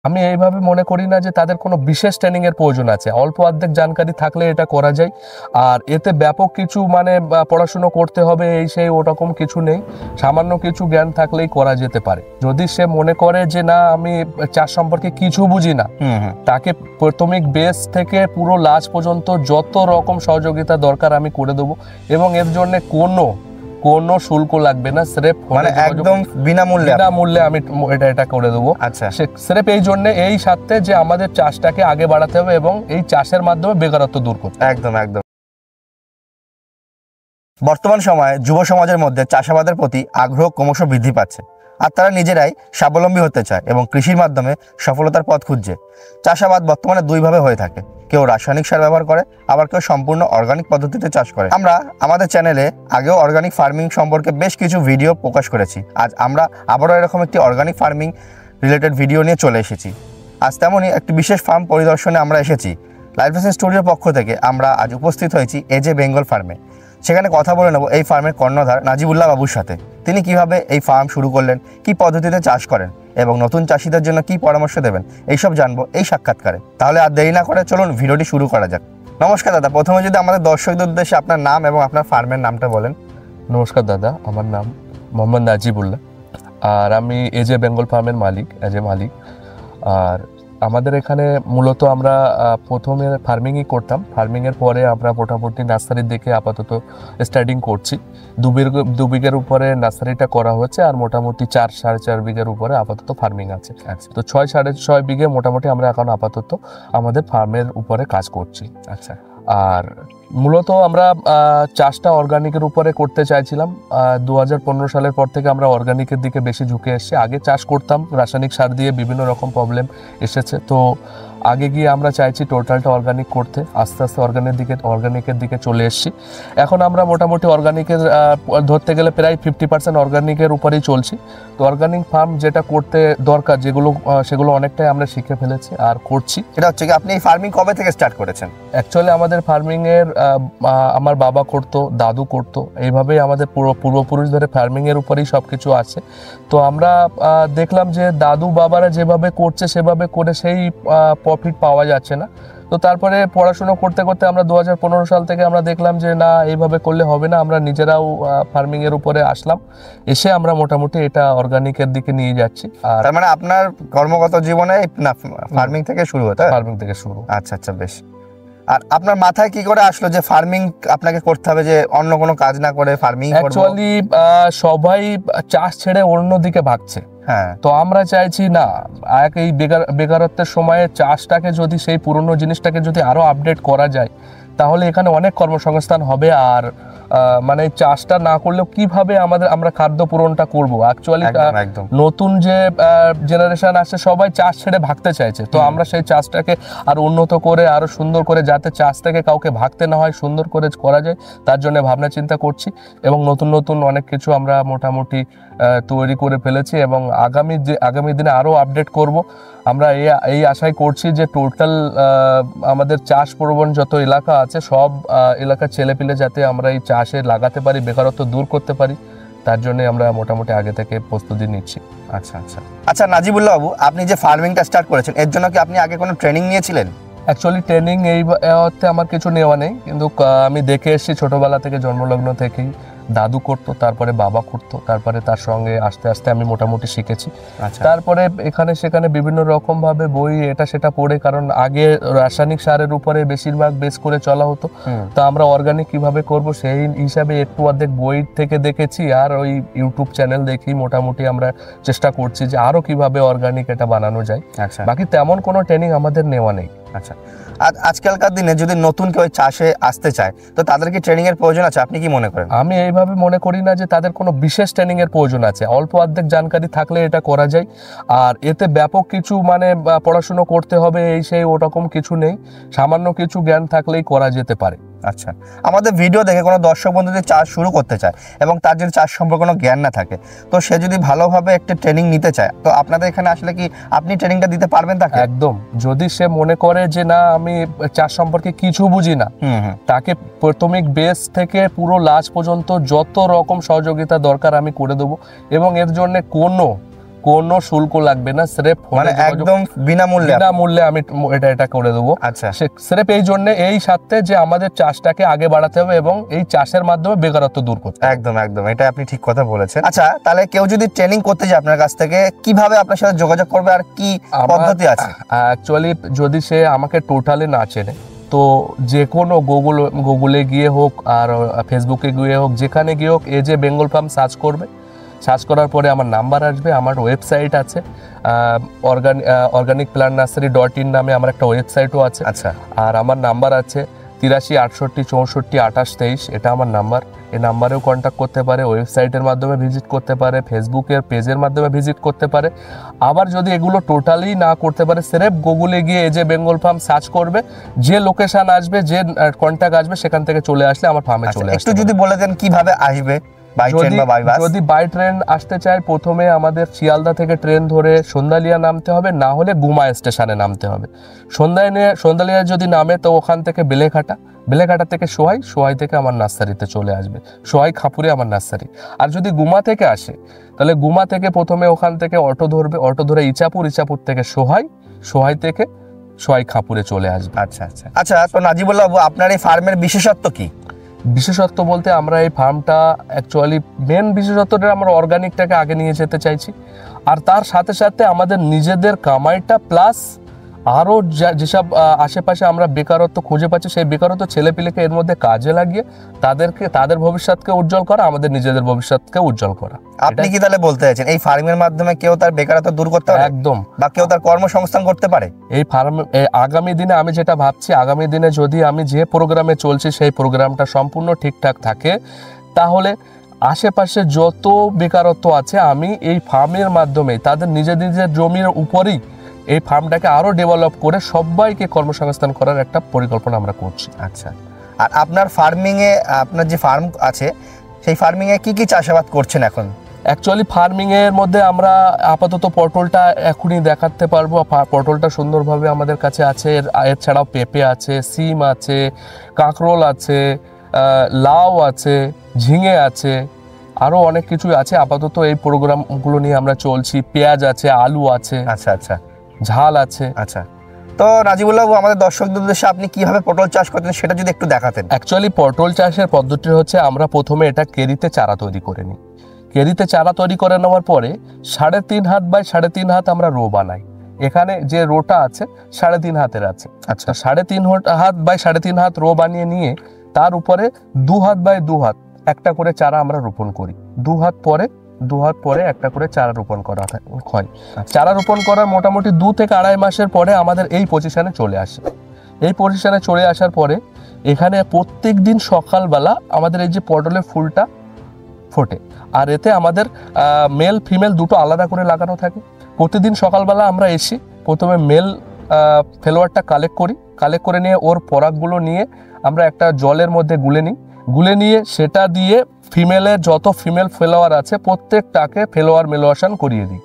আমি এইভাবে মনে করি না যে তাদের কোনো বিশেষ ট্রেনিং এর প্রয়োজন আছে। অল্প অর্ধেক জানকারি থাকলে এটা করা যায়। আর এতে ব্যাপক কিছু মানে পড়াশুনো করতে হবে এই সেই ওরকম কিছু নেই। সামান্য কিছু জ্ঞান থাকলেই করা যেতে পারে। যদি সে মনে করে যে না আমি চাষ সম্পর্কে কিছু বুঝি না, তাকে প্রাথমিক বেস থেকে পুরো লাস্ট পর্যন্ত যত রকম সহযোগিতা দরকার আমি করে দেবো, এবং এর জন্য কোনো শুল্ক লাগবে না, স্রেফ মানে একদম বিনামূল্যে আমি এটা করে দেবো। আচ্ছা, স্রেফ এই জন্য এই সাথে যে আমাদের চাষটাকে আগে বাড়াতে হবে এবং এই চাষের মাধ্যমে বেকারত্ব দূর করতে। একদম একদম। বর্তমান সময়ে যুব সমাজের মধ্যে চাষাবাদের প্রতি আগ্রহ ক্রমশ বৃদ্ধি পাচ্ছে, আর তারা নিজেরাই স্বাবলম্বী হতে চায় এবং কৃষির মাধ্যমে সফলতার পথ খুঁজছে। চাষাবাদ বর্তমানে দুইভাবে হয়ে থাকে, কেউ রাসায়নিক সার ব্যবহার করে, আবার কেউ সম্পূর্ণ অর্গানিক পদ্ধতিতে চাষ করে। আমরা আমাদের চ্যানেলে আগেও অর্গানিক ফার্মিং সম্পর্কে বেশ কিছু ভিডিও প্রকাশ করেছি। আজ আমরা আবারও এরকম একটি অর্গানিক ফার্মিং রিলেটেড ভিডিও নিয়ে চলে এসেছি। আজ তেমনই একটি বিশেষ ফার্ম পরিদর্শনে আমরা এসেছি। লাইফ লেসন স্টুডিওর পক্ষ থেকে আমরা আজ উপস্থিত হয়েছি এজে বেঙ্গল ফার্মে। সেখানে কথা বলে নেব এই ফার্মের কর্ণধার নাজিবুল্লাহ বাবুর সাথে। তিনি কিভাবে এই ফার্ম শুরু করলেন, কি পদ্ধতিতে চাষ করেন এবং নতুন চাষিদের জন্য কি পরামর্শ দেবেন, এইসব জানবো এই সাক্ষাৎকারে। তাহলে আর দেরি না করে চলুন ভিডিওটি শুরু করা যাক। নমস্কার দাদা, প্রথমে যদি আমাদের দর্শকদের উদ্দেশ্যে আপনার নাম এবং আপনার ফার্মের নামটা বলেন। নমস্কার দাদা, আমার নাম মোহাম্মদ নাজিবুল্লাহ, আর আমি এজে বেঙ্গল ফার্মের মালিক। আর আমাদের এখানে মূলত আমরা প্রথমে ফার্মিংই করতাম। ফার্মিংয়ের পরে আমরা মোটামুটি নার্সারির দিকে আপাতত স্টার্টিং করছি। 2 বিঘের উপরে নার্সারিটা করা হচ্ছে, আর মোটামুটি 4-4.5 বিঘের উপরে আপাতত ফার্মিং আছে। তো 6-6.5 বিঘে মোটামুটি আমরা এখন আপাতত আমাদের ফার্মের উপরে কাজ করছি। আচ্ছা। আর মূলত আমরা চাষটা অর্গানিকের উপরে করতে চাইছিলাম। 2015 সালের পর থেকে আমরা অর্গানিকের দিকে বেশি ঝুঁকে এসেছি। আগে চাষ করতাম রাসায়নিক সার দিয়ে, বিভিন্ন রকম প্রবলেম এসেছে। তো আগে গিয়ে আমরা চাইছি টোটালটা অর্গানিক করতে, আস্তে আস্তে অর্গানিকের দিকে চলে এসেছি। এখন আমরা মোটামুটি অর্গানিকের ধরতে গেলে প্রায় 50% অর্গানিকের উপরেই চলছি। তো অর্গানিক ফার্ম যেটা করতে দরকার সেগুলো অনেকটাই আমরা শিখে ফেলেছি আর করছি। এটা হচ্ছে কি, আপনি এই ফার্মিং কবে থেকে স্টার্ট করেছেন? অ্যাকচুয়ালি আমাদের ফার্মিংয়ের আমার বাবা করতো, দাদু করতো, এইভাবেই আমাদের পূর্বপুরুষ ধরে ফার্মিংয়ের উপরেই সব কিছু আছে। তো আমরা দেখলাম যে দাদু বাবারা যেভাবে করছে সেভাবে করে সেই প্রফিট পাওয়া যাচ্ছে না। তো তারপরে পড়াশুনো করতে করতে আমরা 2015 সাল থেকে আমরা দেখলাম যে না, এইভাবে করলে হবে না। আমরা নিজেরাও ফার্মিংয়ের উপরে আসলাম, এসে আমরা মোটামুটি এটা অর্গানিকের দিকে নিয়ে যাচ্ছি। আর তার মানে আপনার কর্মগত জীবনে ফার্মিং থেকে শুরু হতো? ফার্মিং থেকে শুরু। আচ্ছা আচ্ছা, বেশ। আর আপনার মাথায় কি করে আসলো যে ফার্মিং আপনাকে করতে হবে, যে অন্য কোনো কাজ না করে ফার্মিং করব? অ্যাকচুয়ালি সবাই চাষ ছেড়ে অন্য দিকে ভাগছে। হ্যাঁ। তো আমরা চাইছি না, এই বেকারত্বের সময়ে চাষটাকে যদি, সেই পুরনো জিনিসটাকে যদি আরো আপডেট করা যায়, তাহলে এখানে অনেক কর্মসংস্থান হবে। আর মানে চাষটা না করলেও কিভাবে আমরা খাদ্য পূরণটা করবো? অ্যাকচুয়ালি নতুন যে জেনারেশন আসছে সবাই চাষ ছেড়ে ভাগতে চাইছে। তো আমরা সেই চাষটাকে আরো উন্নত করে, আরো সুন্দর করে, যাতে চাষ থেকে কাউকে ভাগতে না হয়, সুন্দর করে করা যায়, তার জন্য ভাবনা চিন্তা করছি। এবং নতুন অনেক কিছু আমরা মোটামুটি তৈরি করে ফেলেছি, এবং আগামী দিনে আরো আপডেট করব। আমরা এই আশাই করছি যে টোটাল আমাদের চাষ প্রবণ যত এলাকা আছে, সব এলাকার ছেলেপিলে যাতে আমরা এই চাষে লাগাতে পারি, বেকারত্ব দূর করতে পারি, তার জন্য আমরা মোটামুটি আগে থেকে প্রস্তুতি নিচ্ছি। আচ্ছা আচ্ছা আচ্ছা, নাজিবুল্লাহ বাবু, আপনি যে ফার্মিংটা স্টার্ট করেছেন, এর জন্য কি আপনি আগে কোনো ট্রেনিং নিয়েছিলেন? অ্যাকচুয়ালি ট্রেনিং এই অর্থে আমার কিছু নেওয়া নেই, কিন্তু আমি দেখে এসেছি ছোটবেলা থেকে, জন্মলগ্ন থেকেই দাদু করতো, তারপরে বাবা করতো, তারপরে তার সঙ্গে আস্তে আস্তে আমি মোটামুটি শিখেছি। তারপরে এখানে সেখানে বিভিন্ন রকম ভাবে বই এটা সেটা পড়ে, কারণ আগে রাসায়নিক সারের উপরে বেশিরভাগ বেস করে চলা হতো। তো আমরা অর্গানিক কিভাবে করব সেই হিসাবে একটু অর্ধেক বই থেকে দেখেছি, আর ওই ইউটিউব চ্যানেল দেখি মোটামুটি আমরা চেষ্টা করছি যে আরো কিভাবে অর্গানিক এটা বানানো যায়। বাকি তেমন কোনো ট্রেনিং আমাদের নেওয়া নেই। আচ্ছা, আজকালকার দিনে যদি নতুন কেউ চাষে আসতে চায়, তো তাদের কি ট্রেনিং এর প্রয়োজন আছে? আপনি কি মনে করেন? আমি এইভাবে মনে করি না যে তাদের কোনো বিশেষ ট্রেনিং এর প্রয়োজন আছে। অল্প অর্ধেক জানকারি থাকলে এটা করা যায়। আর এতে ব্যাপক কিছু মানে পড়াশুনো করতে হবে এই সেই ওরকম কিছু নেই। সামান্য কিছু জ্ঞান থাকলেই করা যেতে পারে। আচ্ছা, আমাদের ভিডিও দেখে কোনো দর্শক বন্ধু যদি চাষ শুরু করতে চায় এবং তার যদি চাষ সম্পর্কে কোনো জ্ঞান না থাকে, তো সে যদি ভালোভাবে একটা ট্রেনিং নিতে চায়, তো আপনাদের এখানে আসলে কি আপনি ট্রেনিংটা দিতে পারবেন তাকে? একদম। যদি সে মনে করে যে না আমি চাষ সম্পর্কে কিছু বুঝি না, তাকে প্রাথমিক বেস থেকে পুরো লাস্ট পর্যন্ত যত রকম সহযোগিতা দরকার আমি করে দেবো, এবং এর জন্য কোনো শুল্ক লাগবে না, স্রেফ মানে একদম বিনামূল্যে বিনামূল্যে আমি এটা করে দেবো। আচ্ছা, স্রেফ এই জন্য, এই সাথে যে আমাদের চাষটাকে আগে বাড়াতে হবে এবং এই চাষের মাধ্যমে বেকারত্ব দূর করতে হবে। একদম একদম, এটা আপনি ঠিক কথা বলেছেন। আচ্ছা, তাহলে কেউ যদি ট্রেনিং করতে যায় আপনার কাছ থেকে, কিভাবে আপনার সাথে যোগাযোগ করবে আর কি পদ্ধতি আছে? অ্যাকচুয়ালি যদি সে আমাকে টোটালি না চেনে, তো যে কোনো গুগলে গিয়ে হোক আর ফেসবুকে গিয়ে হোক, যেখানে গিয়ে হোক এজে বেঙ্গল ফার্ম সার্চ করবে। সার্চ করার পরে আমার নাম্বার আসবে, আমার ওয়েবসাইট আছে organicplantnursery.in নামে আমার একটা ওয়েবসাইটও আছে। আচ্ছা, আর আমার নাম্বার আছে 83 68 64 28 23, এটা আমার নাম্বার। এই নাম্বারেও কন্ট্যাক্ট করতে পারে, ওয়েবসাইটের মাধ্যমে ভিজিট করতে পারে, ফেসবুকের পেজের মাধ্যমে ভিজিট করতে পারে। আবার যদি এগুলো টোটালি না করতে পারে, স্রেফ গুগলে গিয়ে এজে বেঙ্গল ফার্ম সার্চ করবে, যে লোকেশন আসবে, যে কন্ট্যাক্ট আসবে, সেখান থেকে চলে আসলে আমার ফার্মে চলে আসবে। একটু যদি বলে দেন কিভাবে আসবে, বাই ট্রেন বা বাই বাস? যদি বাই ট্রেন আসতে চায়, প্রথমে আমাদের শিয়ালদা থেকে ট্রেন ধরে সন্ধ্যালিয়া নামতে হবে, না হলে গুমা স্টেশনে নামতে হবে। সন্ধ্যালিয়া যদি নামে তো ওখান থেকে বেলেঘাটা থেকে সোহাই থেকে আমার নার্সারিতে চলে আসবে, সোহাই খাপুরে আমার নার্সারি। আর যদি গুমা থেকে আসে, তাহলে গুমা থেকে প্রথমে ওখান থেকে অটো ধরে ইচাপুর থেকে সোহাই থেকে সোহাই খাপুরে চলে আসবে। আচ্ছা আচ্ছা আচ্ছা, তো নাজিবুল্লাহ বাবু, আপনার এই ফার্মের বিশেষত্ব কি? বিশেষত্ব বলতে আমরা এই ফার্মটা অ্যাকচুয়ালি মেন বিশেষত্বটা আমরা অর্গানিকটাকে আগে নিয়ে যেতে চাইছি, আর তার সাথে সাথে আমাদের নিজেদের কামাইটা প্লাস আরও যেসব আশেপাশে আমরা বেকারত্ব খুঁজে পাচ্ছি, সেই বেকারত্ব ছেলেপিলেকে এর মধ্যে কাজে লাগিয়ে তাদের ভবিষ্যৎকে উজ্জ্বল করা, আমাদের নিজেদের ভবিষ্যৎকে উজ্জ্বল করা। আপনি কি তাহলে বলতে চাইছেন এই ফার্মের মাধ্যমে কেউ তার বেকারত্ব দূর করতে পারে? একদম, বা কেউ তার কর্মসংস্থান করতে পারে এই ফার্ম। আগামী দিনে আমি যেটা ভাবছি, আগামী দিনে যদি আমি যে প্রোগ্রামে চলছি সেই প্রোগ্রামটা সম্পূর্ণ ঠিকঠাক থাকে, তাহলে আশেপাশে যত বেকারত্ব আছে আমি এই ফার্মের মাধ্যমে তাদের নিজেদের জমির উপরেই এই ফার্মটাকে আরো ডেভেলপ করে সবাইকে কর্মসংস্থান করার একটা পরিকল্পনা আমরা করছি। আচ্ছা, আর আপনার ফার্মিং এ, আপনার যে ফার্ম আছে সেই ফার্মিং এ কি কি চাষাবাদ করছেন এখন? অ্যাকচুয়ালি ফার্মিং এর মধ্যে আমরা আপাতত পটলটা এখনই দেখাতে পারবো। পটলটা সুন্দরভাবে আমাদের কাছে আছে, এছাড়াও পেঁপে আছে, সিম আছে, কাঁকরোল আছে, লাউ আছে, ঝিঙে আছে, আরো অনেক কিছু আছে। আপাতত এই প্রোগ্রামগুলো নিয়ে আমরা চলছি। পেঁয়াজ আছে, আলু আছে, আচ্ছা আচ্ছা, ঝাল আছে। আচ্ছা, তো নাজিবুল্লাহ বাবু, আমাদের দর্শকদের উদ্দেশ্যে আপনি কিভাবে পটল চাষ করতেন সেটা যদি একটু দেখাতেন। অ্যাকচুয়ালি পটল চাষের পদ্ধতি হচ্ছে, আমরা প্রথমে এটা কেরিতে চারা তৈরি করে নিই। কেরিতে চারা তৈরি করে নেওয়ার পরে 3.5 হাত বাই 3.5 হাত আমরা রো বানাই। এখানে যে রোটা আছে 3.5 হাতের আছে। আচ্ছা, 3.5 হাত বাই 3.5 হাত রো বানিয়ে নিয়ে তার উপরে 2 হাত বাই 2 হাত একটা করে চারা আমরা রোপণ করি। 2 হাত পরে একটা করে চারা রোপণ করা হয়। চারা রোপণ করার মোটামুটি 2 থেকে 2.5 মাসের পরে আমাদের এই পজিশনে চলে আসে। এই পজিশনে চলে আসার পরে এখানে প্রত্যেক দিন সকালবেলা আমাদের এই যে পটলের ফুলটা ফোটে, আর এতে আমাদের মেল ফিমেল দুটো আলাদা করে লাগানো থাকে। প্রতিদিন সকালবেলা আমরা এসে প্রথমে মেল ফ্লাওয়ারটা কালেক্ট করে নিয়ে ওর পরাগগুলো নিয়ে আমরা একটা জলের মধ্যে গুলে নিয়ে সেটা দিয়ে ফিমেলের যত ফিমেল ফ্লাওয়ার আছে প্রত্যেকটাকে ফ্লাওয়ার মেলোয়েশন করিয়ে দিই।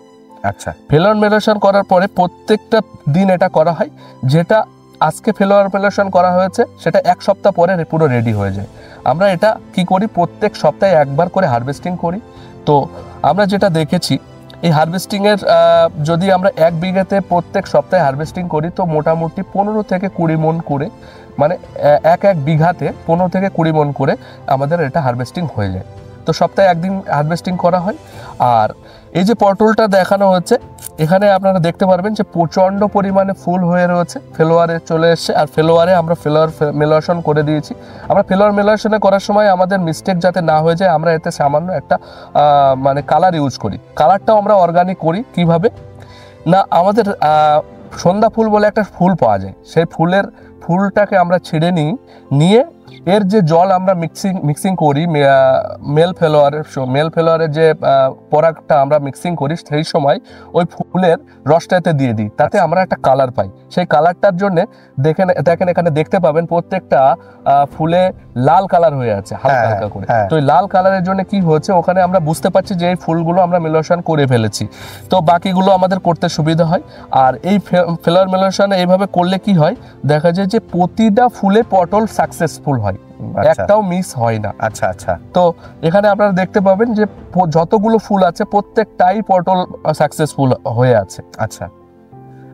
আচ্ছা, ফ্লাওয়ার মেলোয়েশন করার পরে প্রত্যেকটা দিন এটা করা হয়। যেটা আজকে ফ্লাওয়ার মেলোয়েশন করা হয়েছে সেটা 1 সপ্তাহ পরে পুরো রেডি হয়ে যায়। আমরা এটা কি করি, প্রত্যেক সপ্তাহে একবার করে হারভেস্টিং করি। তো আমরা যেটা দেখেছি, এই হারভেস্টিংয়ের যদি আমরা 1 বিঘাতে প্রত্যেক সপ্তাহে হারভেস্টিং করি তো মোটামুটি 15 থেকে 20 মণ করে, মানে এক বিঘাতে 15 থেকে 20 মণ করে আমাদের এটা হারভেস্টিং হয়ে যায়। তো সপ্তাহে একদিন হারভেস্টিং করা হয়। আর এই যে পটলটা দেখানো হচ্ছে, এখানে আপনারা দেখতে পারবেন যে প্রচণ্ড পরিমাণে ফুল হয়ে রয়েছে, ফ্লাওয়ারে চলে এসছে। আর ফ্লাওয়ারে আমরা ফ্লাওয়ার মেলোয়েশন করে দিয়েছি। আমরা ফ্লাওয়ার মেলোয়েশনে করার সময় আমাদের মিস্টেক যাতে না হয়ে যায়, আমরা এতে সামান্য একটা মানে কালার ইউজ করি। কালারটাও আমরা অর্গানিক করি। কিভাবে না, আমাদের সন্ধ্যা ফুল বলে একটা ফুল পাওয়া যায়, সেই ফুলটাকে আমরা ছিঁড়ে নিয়ে এর যে জল আমরা মিক্সিং করি, মেল ফ্লাওয়ারের যে পরাগটা আমরা মিক্সিং করি, সেই সময় ওই ফুলের রসটাতে দিয়ে দিই, তাতে আমরা একটা কালার পাই। সেই কালারটার জন্য দেখেন এখানে দেখতে পাবেন প্রত্যেকটা ফুলে লাল কালার হয়ে আছে হালকা হালকা করে। তো এই লাল কালারের জন্য কি হচ্ছে, ওখানে আমরা বুঝতে পারছি যে এই ফুলগুলো আমরা মেলোয়েশন করে ফেলেছি, তো বাকিগুলো আমাদের করতে সুবিধা হয়। আর এই ফ্লাওয়ার মেলোয়েশন এইভাবে করলে কি হয়, দেখা যায় যে প্রতিটা ফুলে পটল সাকসেসফুল সাকসেসফুল হয়, আচ্ছা একটাও মিস হয় না। আচ্ছা আচ্ছা তো এখানে আপনারা দেখতে পাবেন যে যতগুলো ফুল আছে প্রত্যেকটাই পটল সাকসেসফুল হয়ে আছে। আচ্ছা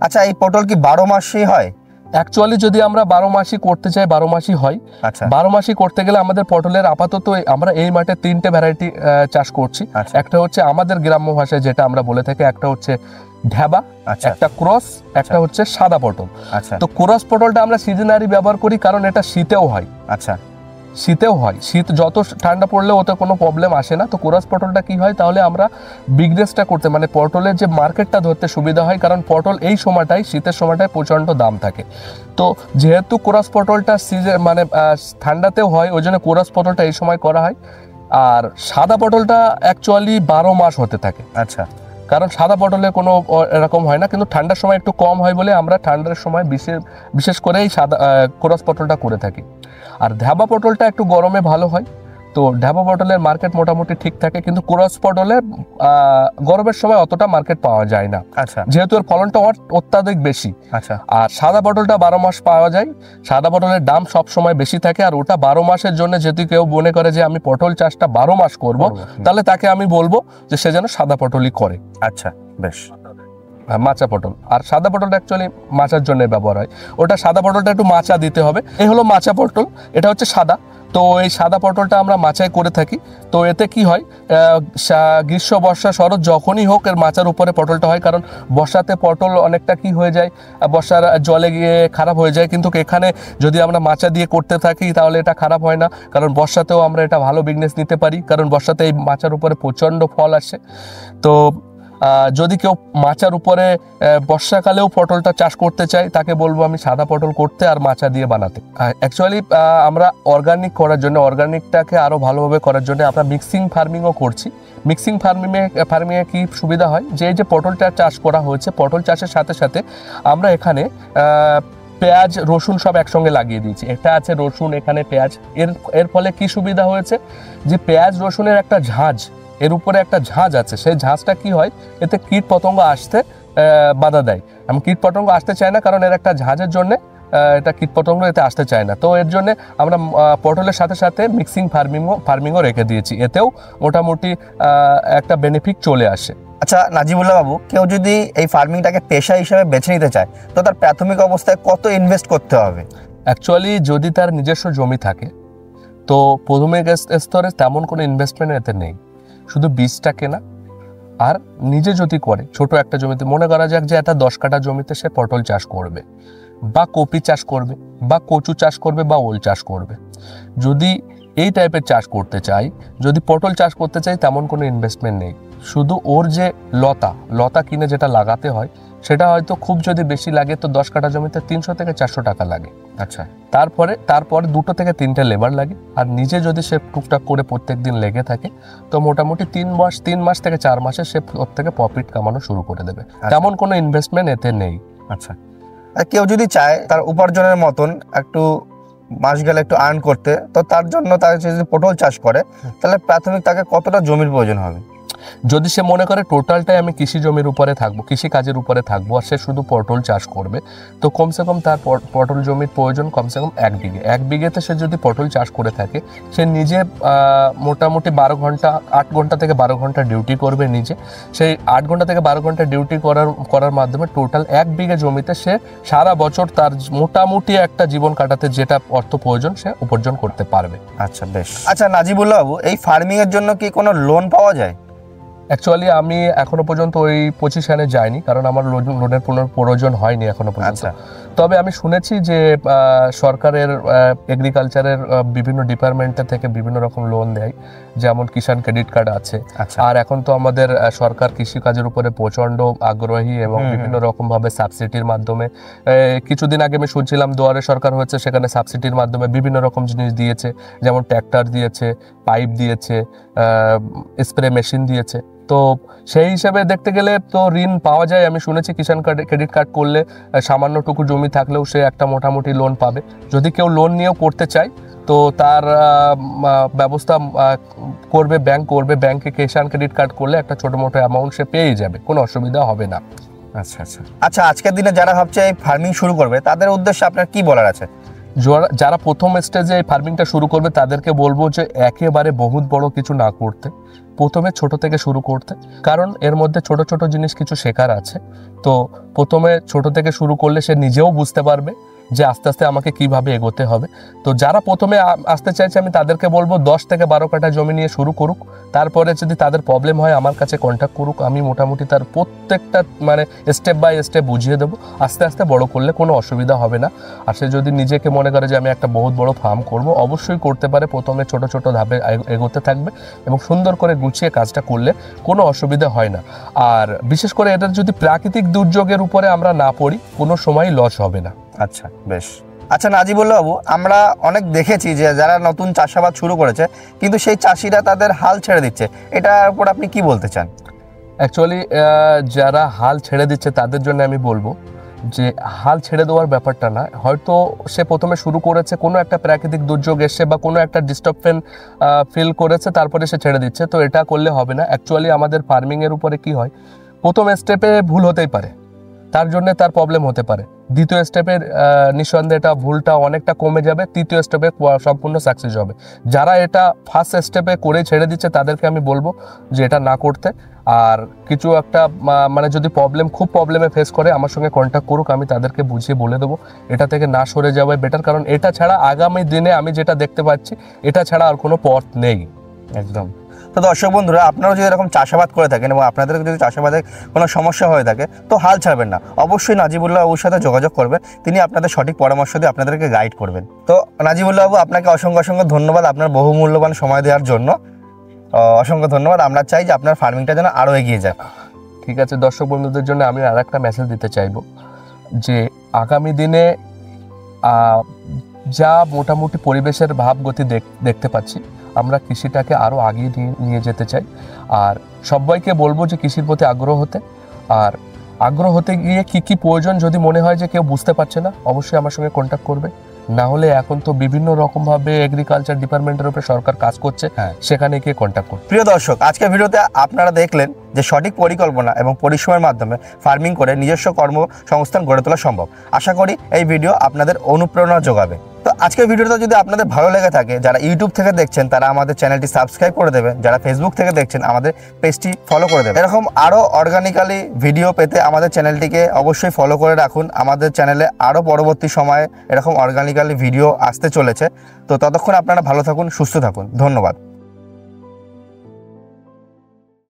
আচ্ছা, এই পটল কি 12 মাসই হয়? অ্যাকচুয়ালি যদি আমরা 12 মাসই করতে চাই 12 মাসই হয়। আচ্ছা 12 মাসই করতে গেলে আমাদের পটলের আপাতত আমরা এই মাঠে 3টে ভ্যারাইটি চাষ করছি। আচ্ছা একটা হচ্ছে আমাদের গ্রাম্য ভাষায় যেটা আমরা বলে থাকি, একটা হচ্ছে ঢেবা, আচ্ছা একটা ক্রস, একটা হচ্ছে সাদা পটল। আচ্ছা তো ক্রস পটলটা আমরা সিজনারি ব্যবহার করি কারণ এটা শীতেও হয়, আচ্ছা শীতেও হয়, শীত যত ঠান্ডা পড়লে ওতে কোনো প্রবলেম আসে না। তো কোরাস পটলটা কি হয়, তাহলে আমরা বিজনেসটা করতে মানে পটলের যে মার্কেটটা ধরতে সুবিধা হয়, কারণ পটল এই সময়টায় শীতের সময়টায় প্রচণ্ড দাম থাকে। তো যেহেতু কোরাস পটলটা সিজন মানে ঠান্ডাতেও হয়, ওই জন্য কোরাস পটলটা এই সময় করা হয়। আর সাদা পটলটা অ্যাকচুয়ালি 12 মাস হতে থাকে, আচ্ছা কারণ সাদা পটলে কোনো এরকম হয় না, কিন্তু ঠান্ডার সময় একটু কম হয় বলে আমরা ঠান্ডার সময় বিশেষ করে এই সাদা কোরাস পটলটা করে থাকি। আর ঢাবা পটলটা একটু গরমে ভালো হয়। তো ঢাবা পটলের মার্কেট মোটামুটি ঠিক থাকে, কিন্তু কোরাস পটলের গরমের সময় অতটা মার্কেট পাওয়া যায় না, আচ্ছা যেহেতু এর ফলনটা অত্যাধিক বেশি। আচ্ছা আর সাদা পটলটা 12 মাস পাওয়া যায়, সাদা পটলের দাম সব সময় বেশি থাকে। আর ওটা 12 মাসের জন্য যদি কেউ মনে করে যে আমি পটল চাষটা 12 মাস করব, তাহলে তাকে আমি বলবো যে সে যেন সাদা পটলই করে। আচ্ছা বেশ। মাচা পটল, আর সাদা পটলটা অ্যাকচুয়ালি মাচার জন্য ব্যবহার হয়। ওটা সাদা পটলটা একটু মাচা দিতে হবে। এই হলো মাচা পটল, এটা হচ্ছে সাদা। তো এই সাদা পটলটা আমরা মাচায় করে থাকি। তো এতে কি হয়, গ্রীষ্ম বর্ষা শরৎ যখনই হোক এর মাচার উপরে পটলটা হয়, কারণ বর্ষাতে পটল অনেকটা কি হয়ে যায়, বর্ষার জলে গিয়ে খারাপ হয়ে যায়। কিন্তু এখানে যদি আমরা মাচা দিয়ে করতে থাকি তাহলে এটা খারাপ হয় না, কারণ বর্ষাতেও আমরা এটা ভালো বিজনেস নিতে পারি, কারণ বর্ষাতে এই মাচার উপরে প্রচণ্ড ফল আসে। তো যদি কেউ মাচার উপরে বর্ষাকালেও পটলটা চাষ করতে চায়, তাকে বলবো আমি সাদা পটল করতে আর মাচা দিয়ে বানাতে। অ্যাকচুয়ালি আমরা অর্গানিক করার জন্য, অর্গানিকটাকে আরও ভালোভাবে করার জন্য আমরা মিক্সিং ফার্মিংও করছি। মিক্সিং ফার্মিংয়ে কি সুবিধা হয়, যে এই যে পটলটা চাষ করা হয়েছে, পটল চাষের সাথে সাথে আমরা এখানে পেঁয়াজ রসুন সব একসঙ্গে লাগিয়ে দিয়েছি। এটা আছে রসুন, এখানে পেঁয়াজ। এর ফলে কি সুবিধা হয়েছে, যে পেঁয়াজ রসুনের একটা ঝাঁজ, এর উপরে একটা ঝাঁজ আছে, সেই ঝাঁজটা কি হয়, এতে কীট পতঙ্গ আসতে বাধা দেয়। আমি কীট পতঙ্গ আসতে চাই না, কারণ এর একটা ঝাঁজের জন্য এটা কীট পতঙ্গ এতে আসতে চায় না। তো এর জন্য আমরা পটলের সাথে সাথে মিক্সিং ফার্মিংও রেখে দিয়েছি, এতেও মোটামুটি একটা বেনিফিট চলে আসে। আচ্ছা নাজিবুল্লাহ বাবু, কেউ যদি এই ফার্মিংটাকে পেশা হিসেবে বেছে নিতে চায়, তো তার প্রাথমিক অবস্থায় কত ইনভেস্ট করতে হবে? অ্যাকচুয়ালি যদি তার নিজস্ব জমি থাকে, তো প্রাথমিক স্তরে তেমন কোনো ইনভেস্টমেন্ট এতে নেই, শুধু বীজটা কেনা। আর নিজে যদি করে ছোট একটা জমিতে, মনে করা যাক যে একটা 10 কাঠা জমিতে সে পটল চাষ করবে, বা কপি চাষ করবে, বা কচু চাষ করবে, বা ওল চাষ করবে, যদি এই টাইপের চাষ করতে চাই, যদি পটল চাষ করতে চাই, তেমন কোনো ইনভেস্টমেন্ট নেই। শুধু ওর যে লতা কিনে যেটা লাগাতে হয়, সেটা হয়তো খুব যদি বেশি লাগে তো 10 কাঠা জমিতে 300 থেকে 400 টাকা লাগে। আচ্ছা, তারপরে 2 থেকে 3টে লেবার লাগে। আর নিজে যদি সে টুকটাক করে প্রত্যেক দিন লেগে থাকে, তো মোটামুটি 3 মাস থেকে 4 মাসে সে ওর থেকে প্রফিট কামানো শুরু করে দেবে। তেমন কোনো ইনভেস্টমেন্ট এতে নেই। আচ্ছা, আর কেউ যদি চায় তার উপার্জনের মতন একটু মাস গেলে একটু আর্ন করতে, তো তার জন্য তার যদি পটল চাষ করে, তাহলে প্রাথমিক তাকে কতটা জমির প্রয়োজন হবে? যদি সে মনে করে টোটালটাই আমি কৃষি জমির উপরে থাকবো, কৃষি কাজের উপরে থাকবো, আর সে শুধু পটল চাষ করবে, তো কমসে কম তার পটল জমির প্রয়োজন কমসে কম 1 বিঘে। 1 বিঘেতে সে যদি পটল চাষ করে থাকে, সে নিজে মোটামুটি 8 ঘন্টা থেকে 12 ঘন্টা ডিউটি করবে নিজে। সেই 8 ঘন্টা থেকে 12 ঘন্টা ডিউটি করার মাধ্যমে টোটাল 1 বিঘে জমিতে সে সারা বছর তার মোটামুটি একটা জীবন কাটাতে যেটা অর্থ প্রয়োজন সে উপার্জন করতে পারবে। আচ্ছা বেশ। আচ্ছা নাজিবুল্লাহ বাবু, এই ফার্মিং এর জন্য কি কোনো লোন পাওয়া যায়? অ্যাকচুয়ালি আমি এখনো পর্যন্ত ওই পজিশনে যাইনি, কারণ আমার লোনের প্রয়োজন হয়নি এখনো পর্যন্ত। তবে আমি শুনেছি যে সরকারের এগ্রিকালচারের বিভিন্ন ডিপার্টমেন্টের থেকে বিভিন্ন রকম লোন দেয়, যেমন কিষাণ ক্রেডিট কার্ড আছে। আর এখন তো আমাদের সরকার কৃষিকাজের উপরে প্রচণ্ড আগ্রহী, এবং বিভিন্ন রকমভাবে সাবসিডির মাধ্যমে, কিছুদিন আগে আমি শুনছিলাম দুয়ারে সরকার হয়েছে, সেখানে সাবসিডির মাধ্যমে বিভিন্ন রকম জিনিস দিয়েছে, যেমন ট্র্যাক্টর দিয়েছে, পাইপ দিয়েছে, স্প্রে মেশিন দিয়েছে। তো সেই হিসাবে দেখতে গেলে তো ঋণ পাওয়া যায়। আমি শুনেছি কিষাণ ক্রেডিট কার্ড করলে সামান্যটুকু জমি থাকলেও সে একটা মোটামুটি লোন পাবে। যদি কেউ লোন নিয়েও করতে চায়, তো তার ব্যবস্থা করবে ব্যাংকে কিষাণ ক্রেডিট কার্ড করলে একটা ছোটো মোটো অ্যামাউন্ট সে পেয়ে যাবে, কোনো অসুবিধা হবে না। আচ্ছা আচ্ছা আচ্ছা, আজকের দিনে যারা ভাবছে এই ফার্মিং শুরু করবে, তাদের উদ্দেশ্যে আপনার কি বলার আছে? যারা প্রথম স্টেজে এই ফার্মিংটা শুরু করবে তাদেরকে বলবো যে একেবারে বহুত বড় কিছু না করতে, প্রথমে ছোট থেকে শুরু করতে, কারণ এর মধ্যে ছোট ছোট জিনিস কিছু শেখার আছে। তো প্রথমে ছোট থেকে শুরু করলে সে নিজেও বুঝতে পারবে যে আস্তে আস্তে আমাকে কিভাবে এগোতে হবে। তো যারা প্রথমে আসতে চাইছে আমি তাদেরকে বলবো 10 থেকে 12 কাঠা জমি নিয়ে শুরু করুক, তারপরে যদি তাদের প্রবলেম হয় আমার কাছে কন্ট্যাক্ট করুক, আমি মোটামুটি তার প্রত্যেকটা মানে স্টেপ বাই স্টেপ বুঝিয়ে দেবো। আস্তে আস্তে বড় করলে কোনো অসুবিধা হবে না। আর সে যদি নিজেকে মনে করে যে আমি একটা বহুত বড় ফার্ম করব, অবশ্যই করতে পারে। প্রথমে ছোট ছোট ধাপে এগোতে থাকবে এবং সুন্দর করে গুছিয়ে কাজটা করলে কোনো অসুবিধা হয় না। আর বিশেষ করে এটার যদি প্রাকৃতিক দুর্যোগের উপরে আমরা না পড়ি, কোনো সময়ই লস হবে না। আচ্ছা, বেশ। আচ্ছা নাজিবুল্লাহ বাবু, আমরা অনেক দেখেছি যে যারা নতুন চাষাবাদ শুরু করেছে কিন্তু সেই চাষিরা তাদের হাল ছেড়ে দিচ্ছে, এটার উপর আপনি কি বলতে চান? অ্যাকচুয়ালি যারা হাল ছেড়ে দিচ্ছে তাদের জন্য আমি বলবো যে হাল ছেড়ে দেওয়ার ব্যাপারটা না, হয়তো সে প্রথমে শুরু করেছে, কোনো একটা প্রাকৃতিক দুর্যোগ এসে বা কোনো একটা ডিস্টার্বেন্স ফিল করেছে, তারপরে সে ছেড়ে দিচ্ছে। তো এটা করলে হবে না। অ্যাকচুয়ালি আমাদের ফার্মিংয়ের উপরে কি হয়, প্রথম স্টেপে ভুল হতেই পারে, তার জন্য তার প্রবলেম হতে পারে। দ্বিতীয় স্টেপের নিঃসন্দেহে এটা ভুলটা অনেকটা কমে যাবে, তৃতীয় স্টেপে সম্পূর্ণ সাকসেস হবে। যারা এটা ফার্স্ট স্টেপে করে ছেড়ে দিচ্ছে তাদেরকে আমি বলবো যে এটা না করতে। আর কিছু একটা মানে যদি খুব প্রবলেমে ফেস করে আমার সঙ্গে কন্ট্যাক্ট করুক, আমি তাদেরকে বুঝিয়ে বলে দেবো এটা থেকে না সরে যাওয়াই বেটার। কারণ এটা ছাড়া আগামী দিনে আমি যেটা দেখতে পাচ্ছি, এটা ছাড়া আর কোনো পথ নেই। একদম। তো দর্শক বন্ধুরা, আপনারাও যদি এরকম চাষাবাদ করে থাকেন এবং আপনাদের যদি চাষাবাদে কোনো সমস্যা হয়ে থাকে তো হাল ছাড়বেন না, অবশ্যই নাজিবুল্লাহ বাবুর সাথে যোগাযোগ করবেন। তিনি আপনাদের সঠিক পরামর্শ দিয়ে আপনাদেরকে গাইড করবেন। তো নাজিবুল্লাহ বাবু, আপনাকে অসংখ্য অসংখ্য ধন্যবাদ আপনার বহুমূল্যবান সময় দেওয়ার জন্য। অসংখ্য ধন্যবাদ। আমরা চাই যে আপনার ফার্মিংটা যেন আরও এগিয়ে যায়। ঠিক আছে, দর্শক বন্ধুদের জন্য আমি আর একটা মেসেজ দিতে চাইবো যে আগামী দিনে যা মোটামুটি পরিবেশের ভাবগতি দেখতে পাচ্ছি, আমরা কৃষিটাকে আরও আগিয়ে নিয়ে যেতে চাই। আর সবাইকে বলবো যে কৃষির প্রতি আগ্রহ হতে, আর আগ্রহ হতে গিয়ে কী কী প্রয়োজন যদি মনে হয় যে কেউ বুঝতে পারছে না, অবশ্যই আমার সঙ্গে কন্ট্যাক্ট করবে। না হলে এখন তো বিভিন্ন রকমভাবে এগ্রিকালচার ডিপার্টমেন্টের উপরে সরকার কাজ করছে, সেখানে গিয়ে কন্ট্যাক্ট করুন। প্রিয় দর্শক, আজকের ভিডিওতে আপনারা দেখলেন যে সঠিক পরিকল্পনা এবং পরিশ্রমের মাধ্যমে ফার্মিং করে নিজস্ব কর্মসংস্থান গড়ে তোলা সম্ভব। আশা করি এই ভিডিও আপনাদের অনুপ্রেরণা যোগাবে। তো আজকের ভিডিওটা যদি আপনাদের ভালো লেগে থাকে, যারা ইউটিউব থেকে দেখছেন তারা আমাদের চ্যানেলটি সাবস্ক্রাইব করে দেবেন, যারা ফেসবুক থেকে দেখছেন আমাদের পেজটি ফলো করে দেবেন। এরকম আরও অর্গানিক্যালি ভিডিও পেতে আমাদের চ্যানেলটিকে অবশ্যই ফলো করে রাখুন। আমাদের চ্যানেলে আরও পরবর্তী সময়ে এরকম অর্গানিক্যালি ভিডিও আসতে চলেছে। তো ততক্ষণ আপনারা ভালো থাকুন, সুস্থ থাকুন। ধন্যবাদ।